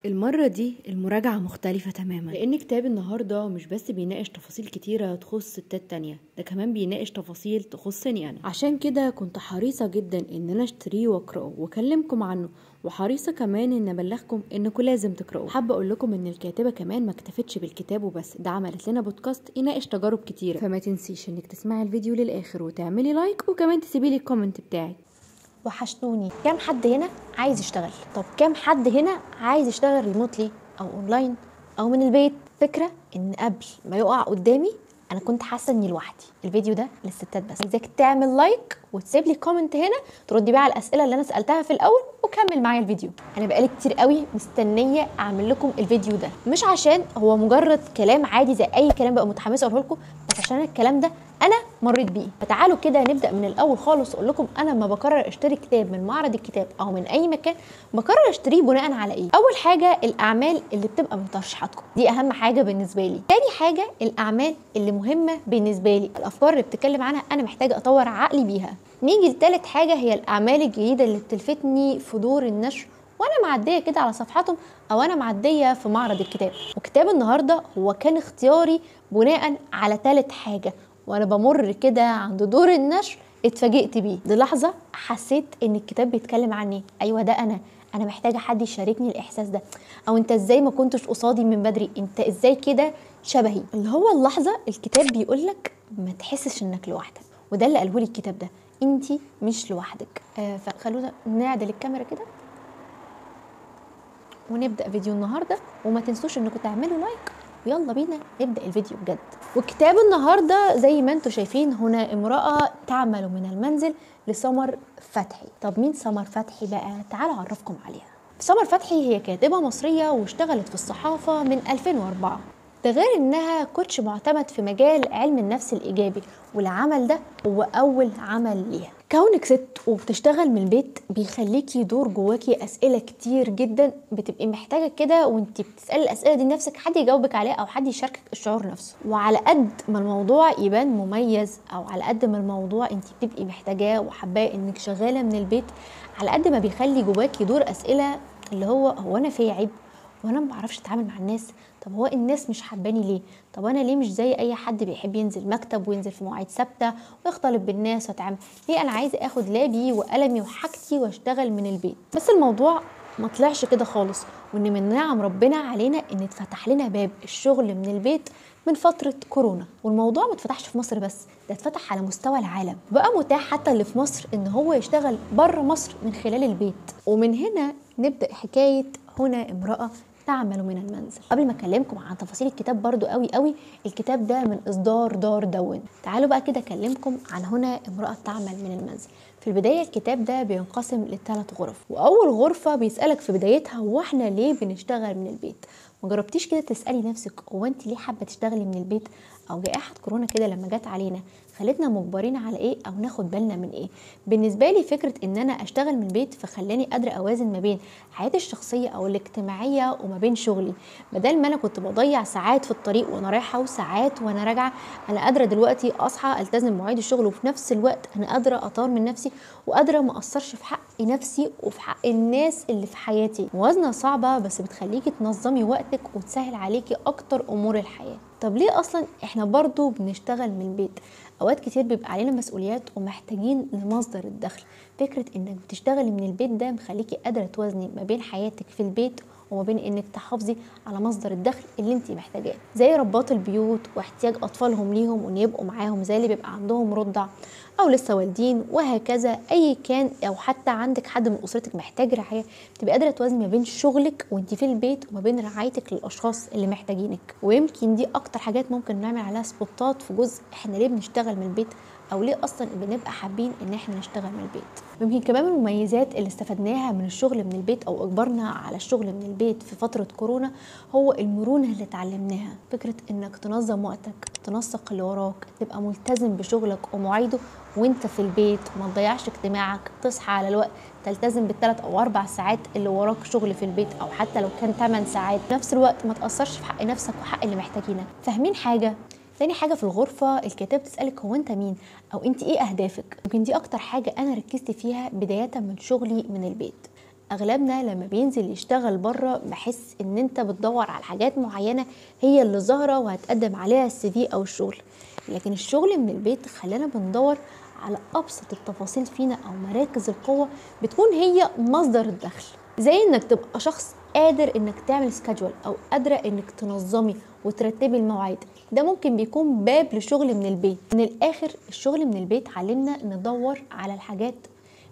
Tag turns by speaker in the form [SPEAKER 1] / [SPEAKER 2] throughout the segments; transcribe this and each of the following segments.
[SPEAKER 1] المرة دي المراجعة مختلفة تماما، لأن كتاب النهاردة مش بس بيناقش تفاصيل كتيرة تخص ستات تانية، ده كمان بيناقش تفاصيل تخصني أنا. عشان كده كنت حريصة جدا إن أنا أشتريه وأقرأه وأكلمكم عنه، وحريصة كمان إن أبلغكم إنكم لازم تقرأوه. حابة أقول لكم إن الكاتبة كمان ما اكتفتش بالكتاب وبس، ده عملت لنا بودكاست يناقش تجارب كتيرة، فما تنسيش إنك تسمعي الفيديو للآخر وتعملي لايك وكمان تسيبيلي الكومنت بتاعك.
[SPEAKER 2] وحشتوني. كام حد هنا عايز يشتغل؟ طب كام حد هنا عايز يشتغل ريموتلي او اونلاين او من البيت؟ فكرة ان قبل ما يقع قدامي انا كنت حاسه اني لوحدي. الفيديو ده للستات بس، عايزاك تعمل لايك وتسيب لي كومنت هنا تردي بقى على الاسئله اللي انا سالتها في الاول وكمل معايا الفيديو. انا بقالي كتير قوي مستنيه اعمل لكم الفيديو ده، مش عشان هو مجرد كلام عادي زي اي كلام بقى متحمسه اقوله لكم، بس عشان الكلام ده انا مريت بيه. فتعالوا كده نبدا من الاول خالص. اقول لكم انا لما بقرر اشتري كتاب من معرض الكتاب او من اي مكان بقرر اشتريه بناء على ايه؟ اول حاجه الاعمال اللي بتبقى من ترشيحاتكم، دي اهم حاجه بالنسبه لي. تاني حاجه الاعمال اللي مهمه بالنسبه لي، الافكار اللي بتتكلم عنها انا محتاجه اطور عقلي بيها. نيجي لتالت حاجه هي الاعمال الجديده اللي بتلفتني في دور النشر وانا معديه كده على صفحاتهم او انا معديه في معرض الكتاب. وكتاب النهارده هو كان اختياري بناء على تالت حاجه، وانا بمر كده عند دور النشر اتفاجئت بيه. للحظه حسيت ان الكتاب بيتكلم عني. ايوه ده انا محتاجه حد يشاركني الاحساس ده. او انت ازاي ما كنتش قصادي من بدري؟ انت ازاي كده شبهي؟ اللي هو اللحظه الكتاب بيقولك ما تحسش انك لوحدك، وده اللي قاله لي الكتاب ده، انتي مش لوحدك. فخلونا نعدل الكاميرا كده ونبدا فيديو النهارده. وما تنسوش انكم تعملوا لايك، ويلا بينا نبدا الفيديو بجد. وكتاب النهارده زي ما انتم شايفين هنا امراه تعمل من المنزل لسمر فتحي. طب مين سمر فتحي بقى؟ تعالوا اعرفكم عليها. سمر فتحي هي كاتبه مصريه واشتغلت في الصحافه من 2004. ده غير انها كوتش معتمد في مجال علم النفس الايجابي، والعمل ده هو اول عمل ليها. كونك ست وبتشتغل من البيت بيخليكي يدور جواكي اسئله كتير جدا، بتبقي محتاجه كده وانت بتسالي الاسئله دي لنفسك حد يجاوبك عليها او حد يشاركك الشعور نفسه. وعلى قد ما الموضوع يبان مميز او على قد ما الموضوع انت بتبقي محتاجاه وحباه انك شغاله من البيت، على قد ما بيخلي جواكي يدور اسئله اللي هو انا في عيب؟ وانا ما بعرفش اتعامل مع الناس؟ طب هو الناس مش حباني ليه؟ طب انا ليه مش زي اي حد بيحب ينزل مكتب وينزل في مواعيد ثابته ويختلط بالناس واتعامل؟ ليه انا عايزه اخد لابي وقلمي وحاجتي واشتغل من البيت؟ بس الموضوع ما طلعش كده خالص، وان من نعم ربنا علينا ان اتفتح لنا باب الشغل من البيت من فتره كورونا. والموضوع ما اتفتحش في مصر بس، ده اتفتح على مستوى العالم، بقى متاح حتى اللي في مصر ان هو يشتغل بره مصر من خلال البيت. ومن هنا نبدا حكايه هنا امراه تعمل من المنزل. قبل ما اكلمكم عن تفاصيل الكتاب برضو قوي، الكتاب ده من اصدار دار دون. تعالوا بقى كده اكلمكم عن هنا امرأة تعمل من المنزل. في البداية الكتاب ده بينقسم ل3 غرف، واول غرفة بيسألك في بدايتها هو احنا ليه بنشتغل من البيت؟ ما جربتيش كده تسألي نفسك هو انت ليه حابة تشتغلي من البيت؟ او جائحة كورونا كده لما جت علينا خلتنا مجبرين على ايه او ناخد بالنا من ايه؟ بالنسبة لي فكرة ان انا اشتغل من البيت فخلاني قادرة اوازن ما بين حياتي الشخصية او الاجتماعية وما بين شغلي. بدل ما انا كنت بضيع ساعات في الطريق وانا رايحة وساعات وانا راجعة، انا قادرة دلوقتي اصحى التزم مواعيد الشغل، وفي نفس الوقت انا قادرة اطور من نفسي وقادرة ما اقصرش في حق نفسي وفي حق الناس اللي في حياتي. موازنة صعبة بس بتخليكي تنظمي وقتك وتسهل عليكي اكتر امور الحياة. طب ليه اصلا احنا برضو بنشتغل من البيت؟ اوقات كتير بيبقى علينا مسؤوليات ومحتاجين لمصدر الدخل. فكرة انك بتشتغلي من البيت ده مخليكي قادرة توازني ما بين حياتك في البيت وما بين انك تحافظي على مصدر الدخل اللي انت محتاجاه، زي رباط البيوت واحتياج اطفالهم ليهم وان يبقوا معاهم، زي اللي بيبقى عندهم رضع او لسه والدين وهكذا. اي كان او حتى عندك حد من اسرتك محتاج رعايه، تبقى قادره توازني ما بين شغلك وانت في البيت وما بين رعايتك للاشخاص اللي محتاجينك. ويمكن دي اكتر حاجات ممكن نعمل عليها سبوتات في جزء احنا ليه بنشتغل من البيت او ليه اصلا بنبقى حابين ان احنا نشتغل من البيت. يمكن كمان من المميزات اللي استفدناها من الشغل من البيت او اجبرنا على الشغل من البيت في فتره كورونا هو المرونه اللي اتعلمناها. فكره انك تنظم وقتك، تنسق اللي وراك، تبقى ملتزم بشغلك ومواعيده وانت في البيت، ما تضيعش اجتماعك، تصحى على الوقت، تلتزم بال3 أو 4 ساعات اللي وراك شغل في البيت، او حتى لو كان 8 ساعات. في نفس الوقت ما تاثرش في حق نفسك وحق اللي محتاجينك. فاهمين حاجه؟ تاني حاجة في الغرفة الكتاب تسألك هو انت مين او انت ايه اهدافك. يمكن دي اكتر حاجة انا ركزت فيها بداية من شغلي من البيت. اغلبنا لما بينزل يشتغل بره بحس ان انت بتدور على حاجات معينه هي اللي ظاهره وهتقدم عليها السي في او الشغل، لكن الشغل من البيت خلانا بندور على ابسط التفاصيل فينا او مراكز القوه بتكون هي مصدر الدخل. زي انك تبقى شخص قادر انك تعمل سكادجول او قادره انك تنظمي وترتبي المواعيد، ده ممكن بيكون باب لشغل من البيت. من الاخر الشغل من البيت علمنا ندور على الحاجات،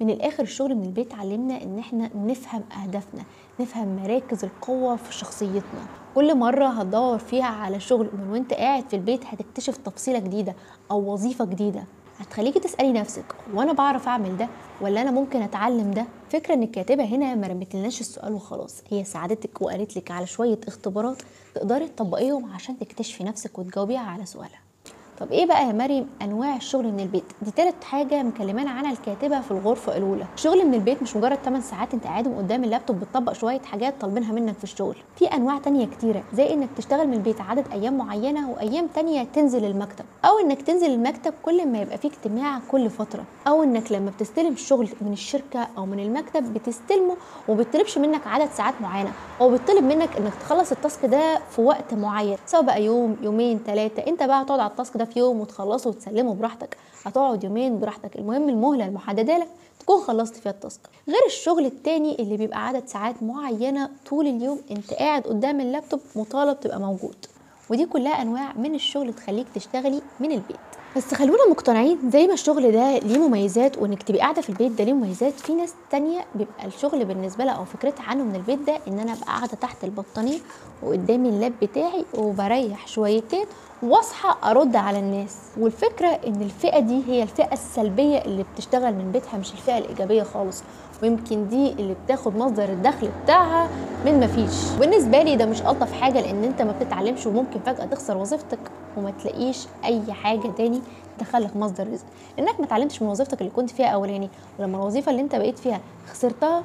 [SPEAKER 2] من الاخر الشغل من البيت علمنا ان احنا نفهم اهدافنا، نفهم مراكز القوة في شخصيتنا. كل مرة هتدور فيها على شغل من وانت قاعد في البيت هتكتشف تفصيلة جديدة او وظيفة جديدة هتخليكي تسألي نفسك وانا بعرف اعمل ده ولا انا ممكن اتعلم ده. فكرة ان الكاتبة هنا ما رمتلناش السؤال وخلاص، هي ساعدتك وقالت لك على شوية اختبارات تقدري تطبقيهم عشان تكتشفي نفسك وتجاوبيها على سؤالها. طب ايه بقى يا مريم انواع الشغل من البيت؟ دي تالت حاجه مكلمانا عنها الكاتبه في الغرفه الاولى. الشغل من البيت مش مجرد 8 ساعات انت قاعد قدام اللابتوب بتطبق شويه حاجات طالبينها منك في الشغل، في انواع تانية كتيره زي انك تشتغل من البيت عدد ايام معينه وايام تانية تنزل المكتب، او انك تنزل المكتب كل ما يبقى فيه اجتماع كل فتره، او انك لما بتستلم الشغل من الشركه او من المكتب بتستلمه وبيطلبش منك عدد ساعات معينه، او بيطلب منك انك تخلص التاسك ده في وقت معين، سواء بقى يوم يومين 3، انت بقى هتقعد على التاسك ده في يوم وتخلصه وتسلمه براحتك، هتقعد يومين براحتك، المهم المهله المحدده لك تكون خلصت فيها التاسك. غير الشغل التاني اللي بيبقى عدد ساعات معينه طول اليوم انت قاعد قدام اللابتوب مطالب تبقى موجود، ودي كلها انواع من الشغل تخليك تشتغلي من البيت. بس خلونا مقتنعين زي ما الشغل ده ليه مميزات وانك تبقي قاعده في البيت ده ليه مميزات، في ناس تانية بيبقى الشغل بالنسبه لها او فكرتها عنه من البيت ده ان انا ابقى قاعده تحت البطانيه وقدامي اللاب بتاعي وبريح شويتين واصحى ارد على الناس. والفكره ان الفئه دي هي الفئه السلبيه اللي بتشتغل من بيتها مش الفئه الايجابيه خالص، ويمكن دي اللي بتاخد مصدر الدخل بتاعها من مفيش. بالنسبه لي ده مش الطف حاجه، لان انت ما بتتعلمش وممكن فجاه تخسر وظيفتك وما تلاقيش اي حاجه تاني تدخلك مصدر رزق، لانك ما اتعلمتش من وظيفتك اللي كنت فيها اولاني، ولما الوظيفه اللي انت بقيت فيها خسرتها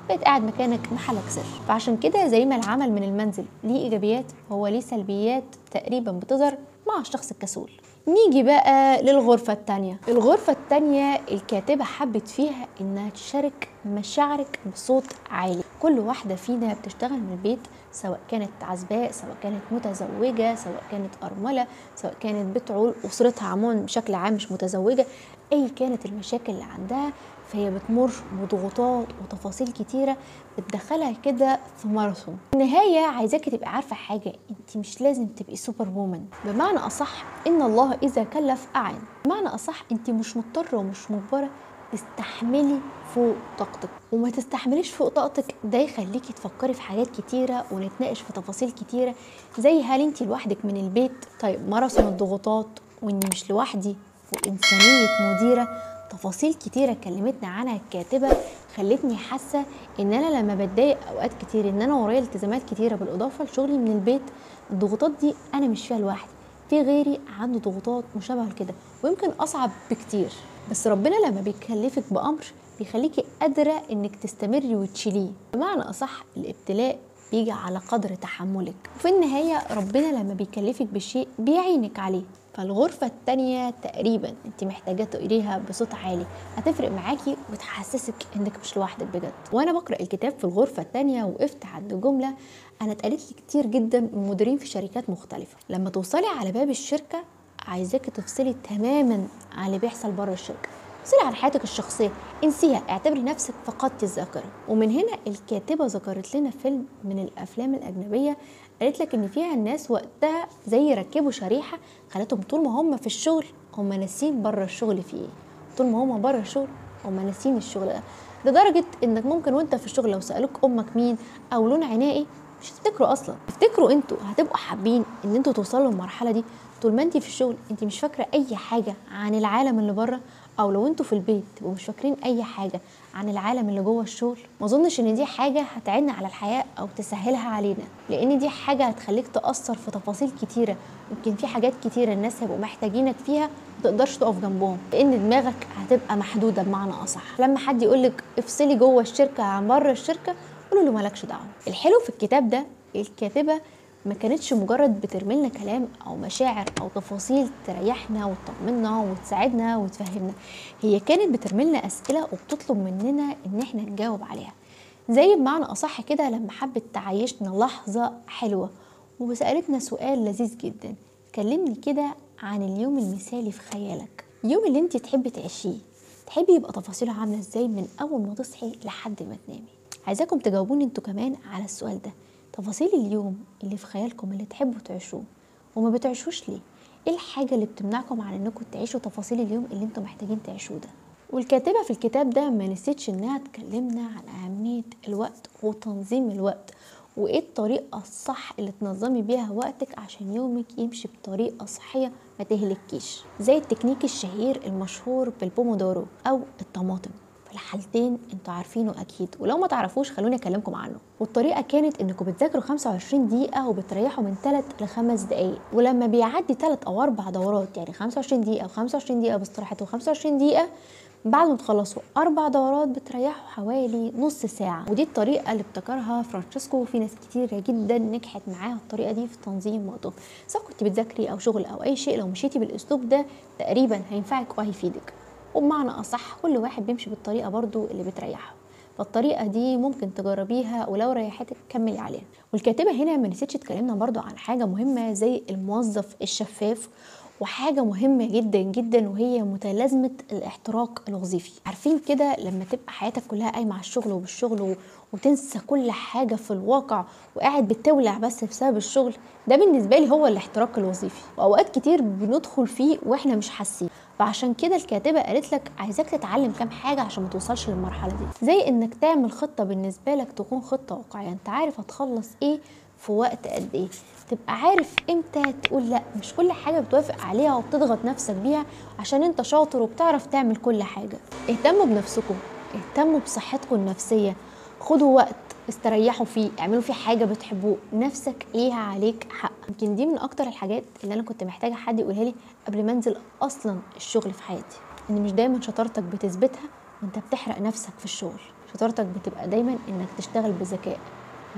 [SPEAKER 2] بقيت قاعد مكانك محلك سر. فعشان كده زي ما العمل من المنزل ليه ايجابيات هو ليه سلبيات تقريبا بتظهر مع الشخص الكسول. نيجي بقى للغرفة التانية. الغرفة التانية الكاتبة حبت فيها انها تشارك مشاعرك بصوت عالي. كل واحدة فينا بتشتغل من البيت، سواء كانت عزباء، سواء كانت متزوجة، سواء كانت أرملة، سواء كانت بتعول أسرتها عموما بشكل عام مش متزوجة، أي كانت المشاكل اللي عندها فهي بتمر بضغوطات وتفاصيل كتيرة بتدخلها كده في ماراثون. النهاية عايزاكي تبقي عارفة حاجة، انت مش لازم تبقي سوبر وومن، بمعنى أصح إن الله إذا كلف أعان، بمعنى أصح انت مش مضطرة ومش مجبرة تستحملي فوق طاقتك، وما تستحمليش فوق طاقتك ده يخليكي تفكري في حاجات كتيرة ونتناقش في تفاصيل كتيرة زي هل انت لوحدك من البيت؟ طيب ماراثون الضغوطات واني مش لوحدي وإنسانية مديرة، تفاصيل كتيرة كلمتنا عنها الكاتبة خلتني حاسة ان انا لما بتضايق اوقات كتير ان انا ورايا التزامات كتيرة بالاضافة لشغلي من البيت، الضغوطات دي انا مش فيها لوحدي، في غيري عنده ضغوطات مشابهة كده ويمكن اصعب بكتير، بس ربنا لما بيكلفك بامر بيخليكي قادرة انك تستمري وتشيليه. بمعنى اصح الابتلاء بيجي على قدر تحملك، وفي النهاية ربنا لما بيكلفك بشيء بيعينك عليه. فالغرفة التانية تقريبا انت محتاجة تقريها بصوت عالي، هتفرق معاكي وتحسسك انك مش لوحدك بجد. وانا بقرأ الكتاب في الغرفة التانية وقفت عند جملة انا اتقالت لي كتير جدا من مديرين في شركات مختلفة: لما توصلي على باب الشركة عايزاكي تفصلي تماما عن اللي بيحصل بره الشركة، افصلي عن حياتك الشخصية، انسيها، اعتبري نفسك فقدتي الذاكرة. ومن هنا الكاتبة ذكرت لنا فيلم من الافلام الاجنبية قالت لك ان فيها الناس وقتها زي ركبوا شريحة خلتهم طول ما هم في الشغل هم ناسين بره الشغل في ايه، طول ما هم بره الشغل هم ناسين الشغل ده، لدرجة انك ممكن وانت في الشغل لو سألوك امك مين او لون عينيها ايه مش هتفتكروا اصلا. افتكروا انتوا هتبقوا حابين ان انتوا توصلوا للمرحلة دي طول ما انت في الشغل انت مش فاكرة اي حاجة عن العالم اللي بره، او لو انتوا في البيت تبقوا مش فاكرين اي حاجة عن العالم اللي جوه الشغل. ما اظنش ان دي حاجة هتعين على الحياة او تسهلها علينا، لان دي حاجة هتخليك تأثر في تفاصيل كتيرة، يمكن في حاجات كتيرة الناس هيبقوا محتاجينك فيها ما تقدرش تقف جنبهم لان دماغك هتبقى محدودة. بمعنى اصح لما حد يقولك افصلي جوه الشركة عن بره الشركة قولوا له مالكش دعوة. الحلو في الكتاب ده الكاتبة ما كانتش مجرد بترملنا كلام او مشاعر او تفاصيل تريحنا وتطمنا وتساعدنا وتفهمنا، هي كانت بترملنا اسئله وبتطلب مننا ان احنا نجاوب عليها. زي بمعنى اصح كده لما حبت تعيشنا لحظة حلوة وسألتنا سؤال لذيذ جدا، كلمني كده عن اليوم المثالي في خيالك، اليوم اللي انت تحبي تعيشيه، تحبي يبقى تفاصيله عاملة ازاي من اول ما تصحي لحد ما تنامي. عايزاكم تجاوبوني انتوا كمان على السؤال ده، تفاصيل اليوم اللي في خيالكم اللي تحبوا تعيشوه وما بتعيشوش ليه؟ ايه الحاجة اللي بتمنعكم عن انكم تعيشوا تفاصيل اليوم اللي انتوا محتاجين تعيشوه ده؟ والكاتبة في الكتاب ده ما نسيتش انها تكلمنا عن اهمية الوقت وتنظيم الوقت، وايه الطريقة الصح اللي تنظمي بيها وقتك عشان يومك يمشي بطريقة صحية ما تهلكيش، زي التكنيك الشهير المشهور بالبومودورو او الطماطم. في الحالتين انتوا عارفينه اكيد، ولو ما تعرفوش خلوني اكلمكم عنه. والطريقه كانت انكم بتذاكروا 25 دقيقه وبتريحوا من 3 ل 5 دقائق، ولما بيعدي 3 او 4 دورات يعني 25 دقيقه و25 دقيقه باستراحتهم 25 دقيقه، بعد ما تخلصوا 4 دورات بتريحوا حوالي نص ساعه. ودي الطريقه اللي ابتكرها فرانشيسكو، وفي ناس كتير جدا نجحت معاها الطريقه دي في تنظيم وقتهم، سواء كنت بتذاكري او شغل او اي شيء، لو مشيتي بالاسلوب ده تقريبا هينفعك وهيفيدك. وبمعنى أصح كل واحد بيمشي بالطريقة برضو اللي بتريحه، فالطريقة دي ممكن تجربيها ولو ريحتك كملي عليها. والكاتبة هنا ما نسيتش تكلمنا برضو عن حاجة مهمة زي الموظف الشفاف، وحاجة مهمة جدا جدا وهي متلازمة الاحتراق الوظيفي. عارفين كده لما تبقى حياتك كلها قايمة على الشغل وبالشغل وتنسى كل حاجة في الواقع وقاعد بتولع بس بسبب الشغل، ده بالنسبة لي هو الاحتراق الوظيفي، وأوقات كتير بندخل فيه وإحنا مش حاسين. فعشان كده الكاتبة قالت لك عايزاك تتعلم كام حاجة عشان ما توصلش للمرحلة دي، زي انك تعمل خطة بالنسبة لك تكون خطة واقعية، انت عارف هتخلص ايه في وقت قد ايه، تبقى عارف امتى تقول لا، مش كل حاجة بتوافق عليها وبتضغط نفسك بيها عشان انت شاطر وبتعرف تعمل كل حاجة. اهتموا بنفسكم، اهتموا بصحتكم النفسية، خدوا وقت استريحوا فيه، اعملوا فيه حاجه بتحبوه، نفسك ليها عليك حق. يمكن دي من اكتر الحاجات اللي انا كنت محتاجه حد يقولها لي قبل ما انزل اصلا الشغل في حياتي، ان مش دايما شطارتك بتثبتها وانت بتحرق نفسك في الشغل، شطارتك بتبقى دايما انك تشتغل بذكاء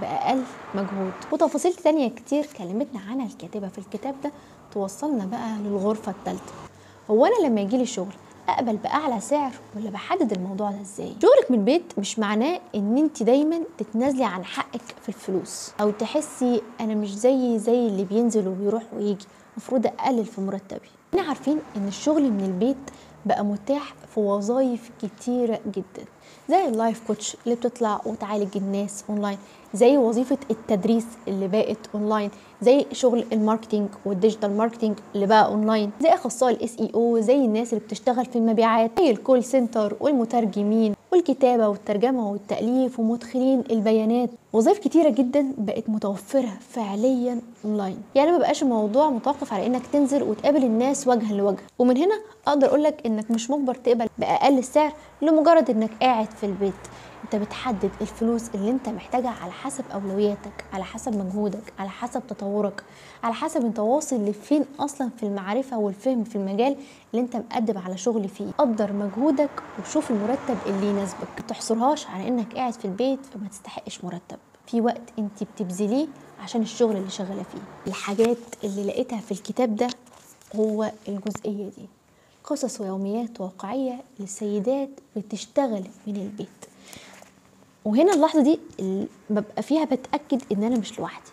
[SPEAKER 2] باقل مجهود. وتفاصيل تانية كتير كلمتنا عنها الكاتبه في الكتاب ده توصلنا بقى للغرفه الثالثه. هو انا لما يجيلي شغل اقبل باعلى سعر ولا بحدد الموضوع ده ازاي؟ شغلك من البيت مش معناه ان انت دايما تتنازلي عن حقك في الفلوس او تحسي انا مش زي اللي بينزل وبيروح ويجي، المفروض اقلل في مرتبي. احنا عارفين ان الشغل من البيت بقى متاح في وظائف كتيره جدا، زي اللايف كوتش اللي بتطلع وتعالج الناس اونلاين، زي وظيفه التدريس اللي بقت اونلاين، زي شغل الماركتينج والديجيتال ماركتينج اللي بقى اونلاين، زي اخصائي الاس اي او، زي الناس اللي بتشتغل في المبيعات، زي الكول سنتر والمترجمين والكتابه والترجمه والتاليف ومدخلين البيانات. وظائف كتيره جدا بقت متوفره فعليا اونلاين، يعني ما بقاش الموضوع متوقف على انك تنزل وتقابل الناس وجها لوجه. ومن هنا اقدر اقول لك انك مش مجبر تقبل باقل السعر لمجرد انك قاعد في البيت، انت بتحدد الفلوس اللي انت محتاجها على حسب اولوياتك، على حسب مجهودك، على حسب تطورك، على حسب انت واصل لفين اصلا في المعرفه والفهم في المجال اللي انت مقدم على شغل فيه. قدر مجهودك وشوف المرتب اللي يناسبك، ما تحصرهاش على انك قاعد في البيت فما تستحقش مرتب، في وقت انت بتبذليه عشان الشغل اللي شغاله فيه. الحاجات اللي لقيتها في الكتاب ده هو الجزئيه دي، قصص ويوميات واقعيه لسيدات بتشتغل من البيت. وهنا اللحظه دي اللي ببقى فيها بتاكد ان انا مش لوحدي،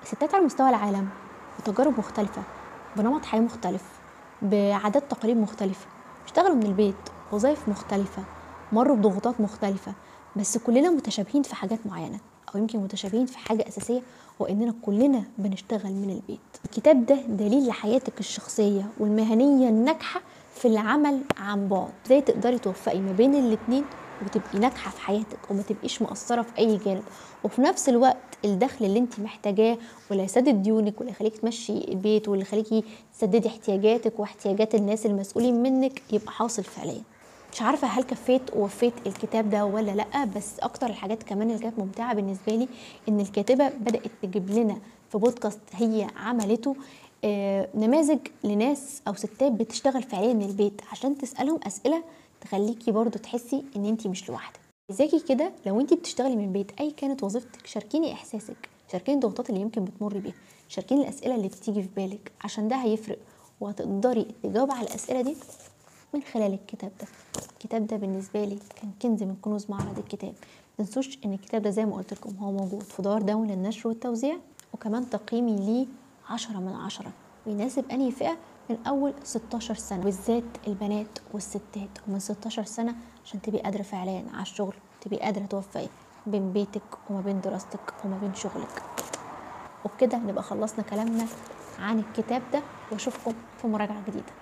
[SPEAKER 2] الستات على مستوى العالم بتجارب مختلفه، بنمط حياه مختلف، بعادات تقاليد مختلفه، اشتغلوا من البيت، وظائف مختلفه، مروا بضغوطات مختلفه، بس كلنا متشابهين في حاجات معينه، او يمكن متشابهين في حاجه اساسيه واننا كلنا بنشتغل من البيت. الكتاب ده دليل لحياتك الشخصيه والمهنيه الناجحه في العمل عن بعد، ازاي تقدري توفقي ما بين الاتنين وتبقي ناجحه في حياتك وما تبقيش مقصره في اي جانب، وفي نفس الوقت الدخل اللي انت محتاجاه واللي هيسدد ديونك واللي يخليكي تمشي البيت واللي يخليكي تسددي احتياجاتك واحتياجات الناس المسؤولين منك يبقى حاصل فعليا. مش عارفه هل كفيت ووفيت الكتاب ده ولا لا، بس اكتر الحاجات كمان اللي كانت ممتعه بالنسبه لي ان الكاتبه بدات تجيب لنا في بودكاست هي عملته نماذج لناس او ستات بتشتغل فعليا من البيت عشان تسالهم اسئله تخليكي برضو تحسي ان انتي مش لوحدك. ازيكي كده لو انتي بتشتغلي من البيت اي كانت وظيفتك، شاركيني احساسك، شاركيني الضغوطات اللي يمكن بتمر بيها، شاركيني الاسئله اللي بتيجي في بالك، عشان ده هيفرق وهتقدري تجاوبي على الاسئله دي من خلال الكتاب ده. الكتاب ده بالنسبه لي كان كنز من كنوز معرض الكتاب، تنسوش ان الكتاب ده زي ما قلت لكم هو موجود في دار داون للنشر والتوزيع، وكمان تقييمي ليه 10/10. بيناسب انهي فئة؟ من اول 16 سنة، بالذات البنات والستات ومن 16 سنة، عشان تبقي قادرة فعليا على الشغل، تبقي قادرة توفقي بين بيتك وما بين دراستك وما بين شغلك. وبكده نبقى خلصنا كلامنا عن الكتاب ده، واشوفكم في مراجعة جديدة.